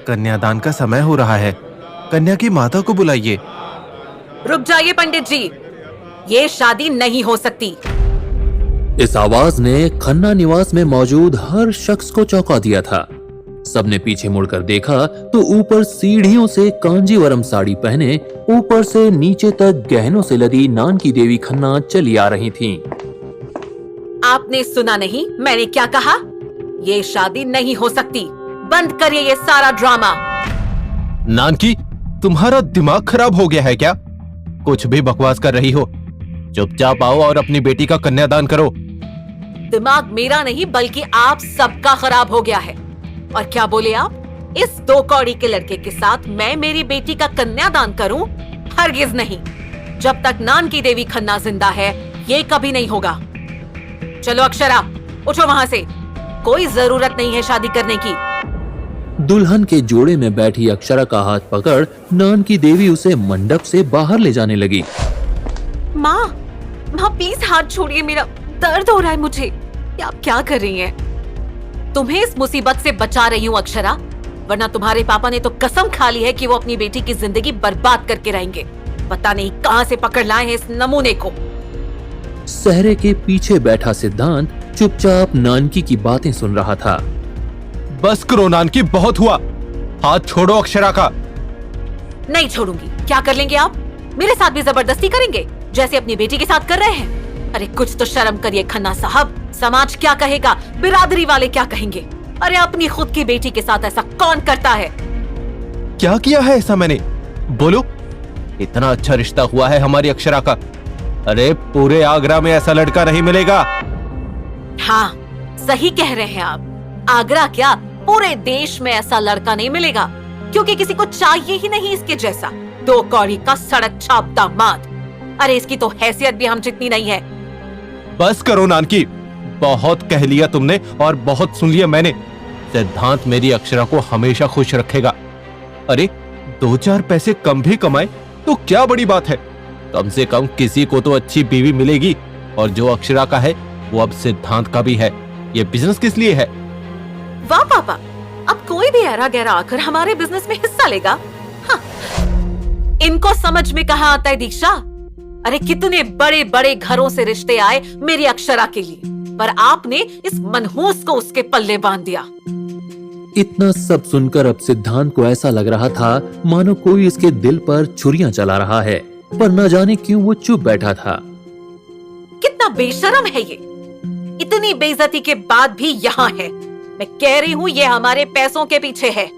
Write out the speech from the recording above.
कन्यादान का समय हो रहा है। कन्या की माता को बुलाइए। रुक जाइए पंडित जी, ये शादी नहीं हो सकती। इस आवाज ने खन्ना निवास में मौजूद हर शख्स को चौंका दिया था। सबने पीछे मुड़कर देखा तो ऊपर सीढ़ियों से कांजीवरम साड़ी पहने ऊपर से नीचे तक गहनों से लदी नानकी देवी खन्ना चली आ रही थीं। आपने सुना नहीं मैंने क्या कहा? ये शादी नहीं हो सकती। बंद करिए ये सारा ड्रामा। नानकी, तुम्हारा दिमाग खराब हो गया है क्या? कुछ भी बकवास कर रही हो। चुपचाप आओ और अपनी बेटी का कन्यादान करो। दिमाग मेरा नहीं बल्कि आप सबका खराब हो गया है। और क्या बोले आप? इस 2 कौड़ी के लड़के के साथ मैं मेरी बेटी का कन्यादान करूं? हरगिज नहीं। जब तक नानकी देवी खन्ना जिंदा है ये कभी नहीं होगा। चलो अक्षरा, उठो वहां से। कोई जरूरत नहीं है शादी करने की। दुल्हन के जोड़े में बैठी अक्षरा का हाथ पकड़ नानकी देवी उसे मंडप से बाहर ले जाने लगी। माँ प्लीज हाथ छोड़िए, मेरा दर्द हो रहा है मुझे। आप क्या कर रही हैं? तुम्हें इस मुसीबत से बचा रही हूँ अक्षरा, वरना तुम्हारे पापा ने तो कसम खा ली है कि वो अपनी बेटी की जिंदगी बर्बाद करके रहेंगे। पता नहीं कहां से पकड़ लाए हैं इस नमूने को। सहरे के पीछे बैठा सिद्धांत चुपचाप नानकी की बातें सुन रहा था। बस करो नानकी, बहुत हुआ। हाथ छोड़ो अक्षरा का। नहीं छोड़ूंगी। क्या कर लेंगे आप? मेरे साथ भी जबरदस्ती करेंगे जैसे अपनी बेटी के साथ कर रहे हैं? अरे कुछ तो शर्म करिए खन्ना साहब। समाज क्या कहेगा, बिरादरी वाले क्या कहेंगे? अरे अपनी खुद की बेटी के साथ ऐसा कौन करता है? क्या किया है ऐसा मैंने? बोलो। इतना अच्छा रिश्ता हुआ है हमारी अक्षरा का। अरे पूरे आगरा में ऐसा लड़का नहीं मिलेगा। हाँ सही कह रहे हैं आप। आगरा क्या, पूरे देश में ऐसा लड़का नहीं मिलेगा, क्योंकि किसी को चाहिए ही नहीं इसके जैसा 2 कौड़ी का सड़क छाप दामाद। अरे इसकी तो हैसियत भी हम जितनी नहीं है। बस करो नानकी, बहुत कह लिया तुमने और बहुत सुन लिया मैंने। सिद्धांत मेरी अक्षरा को हमेशा खुश रखेगा। अरे 2-4 पैसे कम भी कमाए तो क्या बड़ी बात है। कम से कम किसी को तो अच्छी बीवी मिलेगी। और जो अक्षरा का है वो अब सिद्धांत का भी है। ये बिजनेस किस लिए है? वाह पापा, अब कोई भी ऐरा गैरा आकर हमारे बिजनेस में हिस्सा लेगा। हाँ। इनको समझ में कहाँ आता है दीक्षा। अरे कितने बड़े बड़े घरों से रिश्ते आए मेरी अक्षरा के लिए, पर आपने इस मनहूस को उसके पल्ले बांध दिया। इतना सब सुनकर अब सिद्धांत को ऐसा लग रहा था मानो कोई इसके दिल पर छुरियां चला रहा है, पर न जाने क्यों वो चुप बैठा था। कितना बेशरम है ये। इतनी बेइज्जती के बाद भी यहाँ है। मैं कह रही हूँ ये हमारे पैसों के पीछे है।